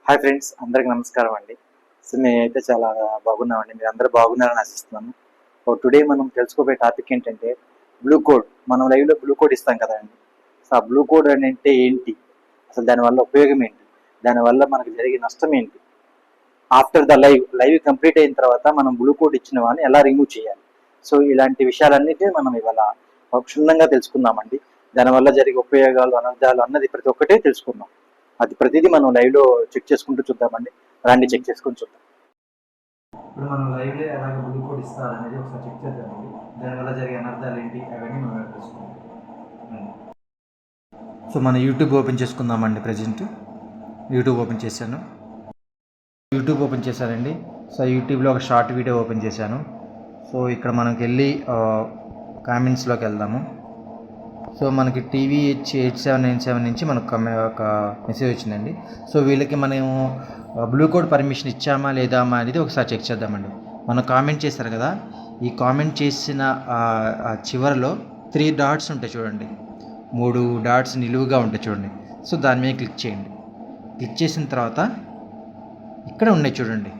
Hi friends, అందరికి నమస్కారం అండి. సో మేమైతే చాలా బాగున్నామండి. మీరు అందరూ బాగున్నారని ఆశిస్తున్నాను. సో టుడే మనం తెలుసుకోబోయే టాపిక్ ఏంటంటే బ్లూ కోడ్. మనం లైవ్లో బ్లూ కోడ్ ఇస్తాం కదండి. సో ఆ బ్లూ కోడ్ అంటే ఏంటి, అసలు దానివల్ల ఉపయోగం ఏంటి, దానివల్ల మనకు జరిగే నష్టం ఏంటి, ఆఫ్టర్ ద లైవ్ కంప్లీట్ అయిన తర్వాత మనం బ్లూ కోడ్ ఇచ్చిన వాళ్ళని ఎలా రిమూవ్ చేయాలి. సో ఇలాంటి విషయాలన్నిటినీ మనం ఇవాళ క్షుణ్ణంగా తెలుసుకుందామండి. దానివల్ల జరిగే ఉపయోగాలు అనర్థాలు అన్నది ప్రతి ఒక్కటే తెలుసుకుందాం. అది ప్రతిదీ మనం లైవ్లో చెక్ చేసుకుంటూ చూద్దామండి. అలాంటి చెక్ చేసుకుని చూద్దాం. ఇప్పుడు మనం లైవ్లో ఎలాగ బ్లూ కోడ్ ఇస్తారనేది ఒకసారి చెక్ చేద్దామండి. దానివల్ల జరిగే అనర్థాలు ఏంటి అవన్నీ మనం తెలుసుకుందాం. సో మన యూట్యూబ్ ఓపెన్ చేసుకుందామండి. ప్రజెంట్ యూట్యూబ్ ఓపెన్ చేశాను. సో యూట్యూబ్లో ఒక షార్ట్ వీడియో ఓపెన్ చేశాను. సో ఇక్కడ మనకి వెళ్ళి కామెంట్స్లోకి వెళ్దాము. సో మనకి TVH 8797 నుంచి మనకు ఒక మెసేజ్ వచ్చిందండి. సో వీళ్ళకి మనము బ్లూ కోడ్ పర్మిషన్ ఇచ్చామా లేదా అనేది ఒకసారి చెక్ చేద్దామండి. మనం కామెంట్ చేశారు కదా, ఈ కామెంట్ చేసిన చివరిలో 3 డాట్స్ ఉంటాయి చూడండి, 3 డాట్స్ నిలువుగా ఉంటాయి చూడండి. సో దాని మీద క్లిక్ చేయండి. క్లిక్ చేసిన తర్వాత ఇక్కడ ఉన్నాయి చూడండి,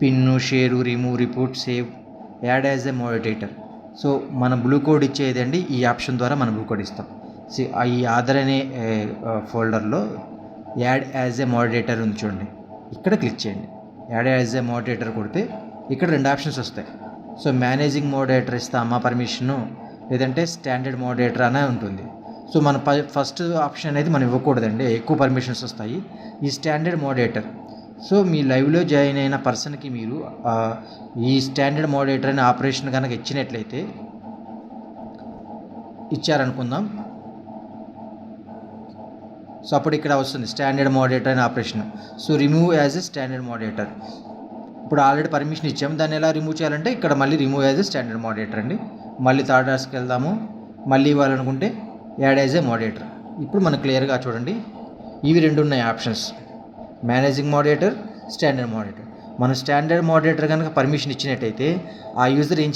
pin, share, remove, report, save, add as a moderator. So మన బ్లూ కోడ్ ఇచ్చేదండి ఈ ఆప్షన్ ద్వారా మనం బ్లూ కోడ్ ఇస్తాం. సో ఈ ఆధార్ అనే ఫోల్డర్లో యాడ్ యాజ్ ఎ మోడరేటర్ ఉంది చూడండి, ఇక్కడ క్లిక్ చేయండి. యాడ్ యాజ్ ఎ మోడరేటర్ కొడితే ఇక్కడ 2 ఆప్షన్స్ వస్తాయి. సో మేనేజింగ్ మోడరేటర్ ఇస్తామా పర్మిషను, లేదంటే స్టాండర్డ్ మోడరేటర్ అనే ఉంటుంది. సో మన ఫస్ట్ ఆప్షన్ అనేది మనం ఇవ్వకూడదండి, ఎక్కువ పర్మిషన్స్ వస్తాయి. ఈ స్టాండర్డ్ మోడరేటర్, సో మీ లైవ్లో జాయిన్ అయిన పర్సన్కి మీరు ఈ స్టాండర్డ్ మోడరేటర్ అనే ఆపరేషన్ కనుక ఇచ్చినట్లయితే, ఇచ్చారనుకుందాం. సో అప్పుడు ఇక్కడ వస్తుంది స్టాండర్డ్ మోడరేటర్ అనే operation. So remove as a standard moderator. ఇప్పుడు ఆల్రెడీ పర్మిషన్ ఇచ్చాము, దాన్ని ఎలా రిమూవ్ చేయాలంటే ఇక్కడ మళ్ళీ remove as a standard moderator అండి. మళ్ళీ థర్డ్ డాస్కి వెళ్దాము. మళ్ళీ ఇవ్వాలనుకుంటే యాడ్ యాజ్ ఎ మోడరేటర్. ఇప్పుడు మనకు క్లియర్గా చూడండి, ఇవి 2 ఉన్నాయి options, managing moderator, standard moderator. మనం స్టాండర్డ్ మోడరేటర్ కనుక పర్మిషన్ ఇచ్చినట్టయితే ఆ యూజర్ ఏం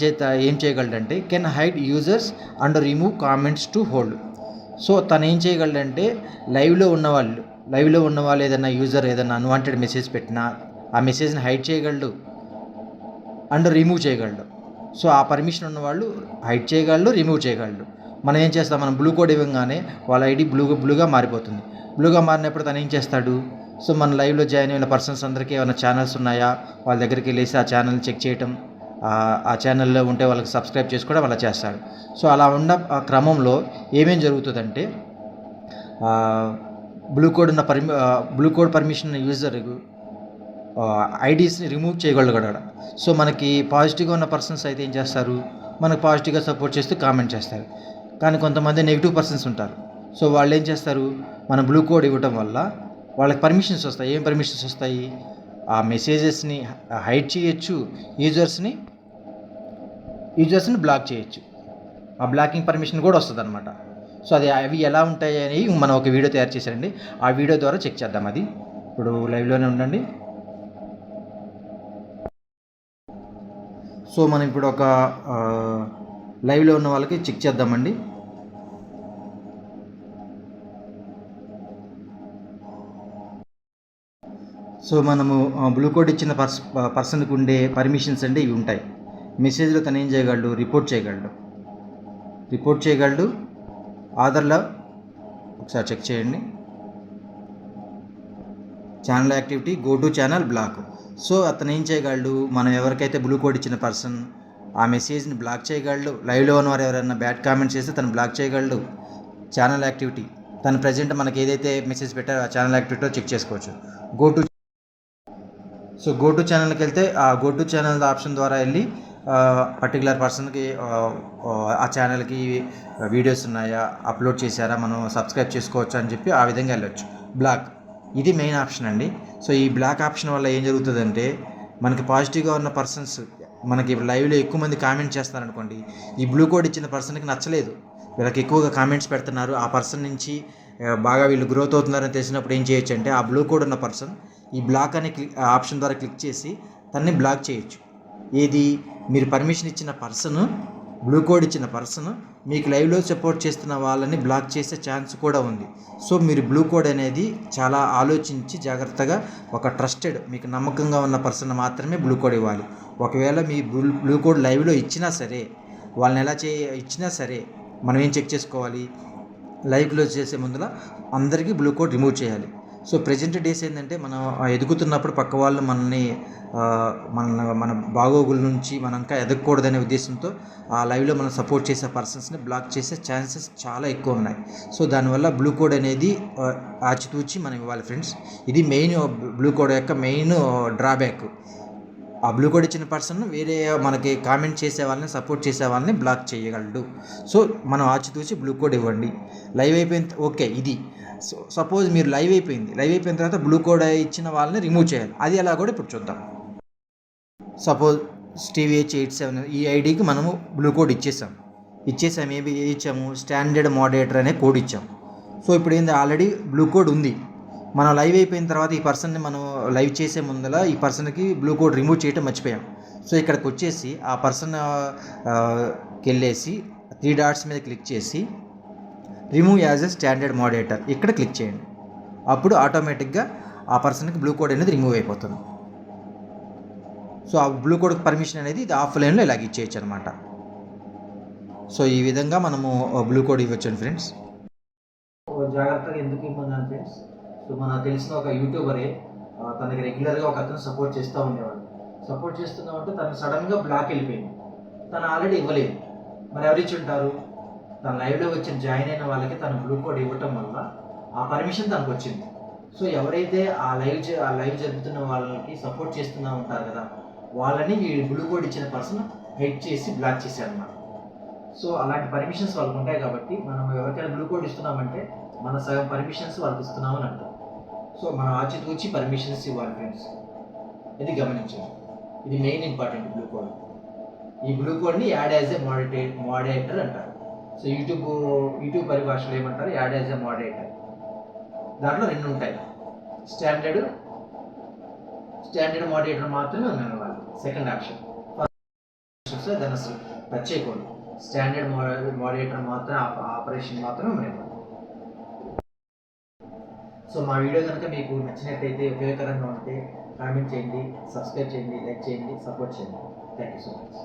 చేయగలడంటే can hide users and remove comments to hold. So తను ఏం చేయగలడంటే లైవ్లో ఉన్న వాళ్ళు ఏదైనా యూజర్ ఏదైనా అన్వాంటెడ్ మెసేజ్ పెట్టినా ఆ మెసేజ్ని హైడ్ చేయగలడు అండ్ రిమూవ్ చేయగలడు. సో ఆ పర్మిషన్ ఉన్న వాళ్ళు హైడ్ చేయగలడు, రిమూవ్ చేయగలడు. మనం ఏం చేస్తాం, మనం బ్లూ కోడ్ ఇవ్వగానే వాళ్ళ ఐడి బ్లూగా మారిపోతుంది. బ్లూగా మారినప్పుడు తను ఏం చేస్తాడు, సో మన లైవ్లో జాయిన్ అయిన పర్సన్స్ అందరికీ ఏమైనా ఛానల్స్ ఉన్నాయా వాళ్ళ దగ్గరికి వెళ్ళేసి ఆ ఛానల్ని చెక్ చేయటం, ఆ ఛానల్లో ఉంటే వాళ్ళకి సబ్స్క్రైబ్ చేసుకోవడం అలా చేస్తాడు. సో అలా ఉన్న క్రమంలో ఏమేం జరుగుతుందంటే బ్లూ కోడ్ పర్మిషన్ యూజర్ ఐడీస్ని రిమూవ్ చేయగలగడ. సో మనకి పాజిటివ్గా ఉన్న పర్సన్స్ అయితే ఏం చేస్తారు, మనకు పాజిటివ్గా సపోర్ట్ చేస్తూ కామెంట్ చేస్తారు. కానీ కొంతమంది నెగిటివ్ పర్సన్స్ ఉంటారు. సో వాళ్ళు ఏం చేస్తారు, మన బ్లూ కోడ్ ఇవ్వటం వల్ల వాళ్ళకి పర్మిషన్స్ వస్తాయి. ఏం పర్మిషన్స్ వస్తాయి, ఆ మెసేజెస్ని హైడ్ చేయొచ్చు, యూజర్స్ని బ్లాక్ చేయొచ్చు. ఆ బ్లాకింగ్ పర్మిషన్ కూడా వస్తుంది అనమాట. సో అవి ఎలా ఉంటాయి అని మనం ఒక వీడియో తయారు చేశారండి. ఆ వీడియో ద్వారా చెక్ చేద్దాం. అది ఇప్పుడు లైవ్లోనే ఉండండి. సో మనం ఇప్పుడు ఒక లైవ్లో ఉన్న వాళ్ళకి చెక్ చేద్దామండి. సో మనము బ్లూ కోడ్ ఇచ్చిన పర్సన్కి ఉండే పర్మిషన్స్ అంటే ఇవి ఉంటాయి. మెసేజ్లో తను ఏం చేయగలడు, రిపోర్ట్ చేయగలడు. ఆధార్లో ఒకసారి చెక్ చేయండి, channel activity, go to channel, block. So అతను ఏం చేయగలడు, మనం ఎవరికైతే బ్లూ కోడ్ ఇచ్చిన పర్సన్ ఆ మెసేజ్ని బ్లాక్ చేయగలడు. లైవ్లో ఉన్నవారు ఎవరైనా బ్యాడ్ కామెంట్స్ చేస్తే తను బ్లాక్ చేయగలడు. ఛానల్ యాక్టివిటీ, తను ప్రజెంట్ మనకి ఏదైతే మెసేజ్ పెట్టారో ఆ ఛానల్ యాక్టివిటీలో చెక్ చేసుకోవచ్చు. గో టు ఛానల్కి వెళ్తే ఆ గో టు ఛానల్ ఆప్షన్ ద్వారా వెళ్ళి పర్టికులర్ పర్సన్కి ఆ ఛానల్కి వీడియోస్ ఉన్నాయా, అప్లోడ్ చేశారా, మనం సబ్స్క్రైబ్ చేసుకోవచ్చు అని చెప్పి ఆ విధంగా వెళ్ళొచ్చు. బ్లాక్, ఇది మెయిన్ ఆప్షన్ అండి. సో ఈ బ్లాక్ ఆప్షన్ వల్ల ఏం జరుగుతుందంటే మనకి పాజిటివ్గా ఉన్న పర్సన్స్ మనకి లైవ్లో ఎక్కువ మంది కామెంట్ చేస్తారనుకోండి, ఈ బ్లూ కోడ్ ఇచ్చిన పర్సన్కి నచ్చలేదు, వీళ్ళకి ఎక్కువగా కామెంట్స్ పెడుతున్నారు, ఆ పర్సన్ నుంచి బాగా వీళ్ళు గ్రోత్ అవుతున్నారని తెలిసినప్పుడు ఏం చేయొచ్చు అంటే ఆ బ్లూ కోడ్ ఉన్న పర్సన్ ఈ బ్లాక్ అనే ఆప్షన్ ద్వారా క్లిక్ చేసి తన్ని బ్లాక్ చేయొచ్చు. ఏది, మీరు పర్మిషన్ ఇచ్చిన పర్సన్ బ్లూ కోడ్ ఇచ్చిన పర్సన్ మీకు లైవ్లో సపోర్ట్ చేస్తున్న వాళ్ళని బ్లాక్ చేసే ఛాన్స్ కూడా ఉంది. సో మీరు బ్లూ కోడ్ అనేది చాలా ఆలోచించి జాగ్రత్తగా ఒక ట్రస్టెడ్ మీకు నమ్మకంగా ఉన్న పర్సన్ మాత్రమే బ్లూ కోడ్ ఇవ్వాలి. ఒకవేళ మీ బ్లూ కోడ్ లైవ్లో ఇచ్చినా సరే, వాళ్ళని ఎలా ఇచ్చినా సరే, మనం ఏం చెక్ చేసుకోవాలి, లైవ్ క్లోజ్ చేసే ముందర అందరికీ బ్లూ కోడ్ రిమూవ్ చేయాలి. సో ప్రజెంట్ డేస్ ఏంటంటే మనం ఎదుగుతున్నప్పుడు పక్క వాళ్ళు మనని మన బాగోగుల నుంచి మనం ఇంకా ఎదగకూడదనే ఉద్దేశంతో ఆ లైవ్లో మనం సపోర్ట్ చేసే పర్సన్స్ని బ్లాక్ చేసే ఛాన్సెస్ చాలా ఎక్కువ ఉన్నాయి. సో దానివల్ల బ్లూ కోడ్ అనేది ఆచితూచి మనం ఇవ్వాలి ఫ్రెండ్స్. ఇది మెయిన్ బ్లూ కోడ్ యొక్క మెయిన్ డ్రాబ్యాక్. ఆ బ్లూ కోడ్ ఇచ్చిన పర్సన్ వేరే మనకి కామెంట్ చేసే వాళ్ళని సపోర్ట్ చేసే వాళ్ళని బ్లాక్ చేయగలడు. సో మనం ఆచితూచి బ్లూ కోడ్ ఇవ్వండి. లైవ్ అయిపోయిన ఓకే ఇది. సో సపోజ్ మీరు లైవ్ అయిపోయిన తర్వాత బ్లూ కోడ్ ఇచ్చిన వాళ్ళని రిమూవ్ చేయాలి. అది ఎలా కూడా ఇప్పుడు చూద్దాం. సపోజ్ STVH87 ఈ ఐడికి మనము బ్లూ కోడ్ ఇచ్చేసాం. ఏమి ఇచ్చాము, స్టాండర్డ్ మోడరేటర్ అనే కోడ్ ఇచ్చాం. సో ఇప్పుడు ఏంది, ఆల్రెడీ బ్లూ కోడ్ ఉంది. మనం లైవ్ అయిపోయిన తర్వాత ఈ పర్సన్ని మనం లైవ్ చేసే ముందర ఈ పర్సన్కి బ్లూ కోడ్ రిమూవ్ చేయటం మర్చిపోయాం. సో ఇక్కడికి వచ్చేసి ఆ పర్సన్కి వెళ్ళేసి 3 డాట్స్ మీద క్లిక్ చేసి remove as a standard moderator ఇక్కడ క్లిక్ చేయండి. అప్పుడు ఆటోమేటిక్గా ఆ పర్సన్కి బ్లూ కోడ్ అనేది రిమూవ్ అయిపోతుంది. సో ఆ బ్లూ కోడ్ పర్మిషన్ అనేది ఇది ఆఫ్లైన్లో ఇలాగ ఇచ్చేయచ్చు అనమాట. సో ఈ విధంగా మనము బ్లూ కోడ్ ఇవ్వచ్చు ఫ్రెండ్స్. జాగ్రత్తగా ఎందుకు ఇవ్వమన్నాను ఫ్రెండ్స్, సో మనకు తెలిసిన ఒక యూట్యూబరే, తనకి రెగ్యులర్గా ఒక అతను సపోర్ట్ చేస్తూ ఉండేవాడు. సపోర్ట్ చేస్తున్నామంటే తను సడన్గా బ్లాక్ వెళ్ళిపోయింది. తను ఆల్రెడీ ఇవ్వలేదు, మరి ఎవరిచ్చి ఉంటారు? తన లైవ్లో వచ్చి జాయిన్ అయిన వాళ్ళకి తను బ్లూ కోడ్ ఇవ్వటం వల్ల ఆ పర్మిషన్ తనకు వచ్చింది. సో ఎవరైతే ఆ లైవ్ జరుపుతున్న వాళ్ళకి సపోర్ట్ చేస్తూనే ఉంటారు కదా, వాళ్ళని ఈ బ్లూ కోడ్ ఇచ్చిన పర్సన్ హెడ్ చేసి బ్లాక్ చేశారన్నమాట. సో అలాంటి పర్మిషన్స్ వాళ్ళకు ఉంటాయి కాబట్టి మనం ఎవరికైనా బ్లూ కోడ్ ఇస్తున్నామంటే మన సగం పర్మిషన్స్ వాళ్ళకి ఇస్తున్నామని అంటాం. సో మనం ఆచితూచి పర్మిషన్స్ ఇవ్వాలి ఫ్రెండ్స్, ఇది గమనించండి. ఇది మెయిన్ ఇంపార్టెంట్ బ్లూ కోడ్. ఈ బ్లూ కోడ్ని యాడ్ యాజ్ ఏ మోడరేటర్ అంటారు. సో యూట్యూబ్ పరిభాషలో ఏమంటారు, యాడ్ యాజ్ ఏ మోడరేటర్. దాంట్లో 2 ఉంటాయి, స్టాండర్డ్ మోడరేటర్ మాత్రమే ఉన్నాయి వాళ్ళు. సెకండ్ ఆప్షన్ దాన్ని అసలు టచ్ చేయకూడదు. స్టాండర్డ్ మోడరేటర్ మాత్రం ఆపరేషన్ మాత్రమే ఉన్నాయి. సో మా వీడియో కనుక మీకు నచ్చినట్టయితే, ఉపయోగకరంగా ఉంటే కామెంట్ చేయండి, సబ్స్క్రైబ్ చేయండి, లైక్ చేయండి, సపోర్ట్ చేయండి. Thank you so much.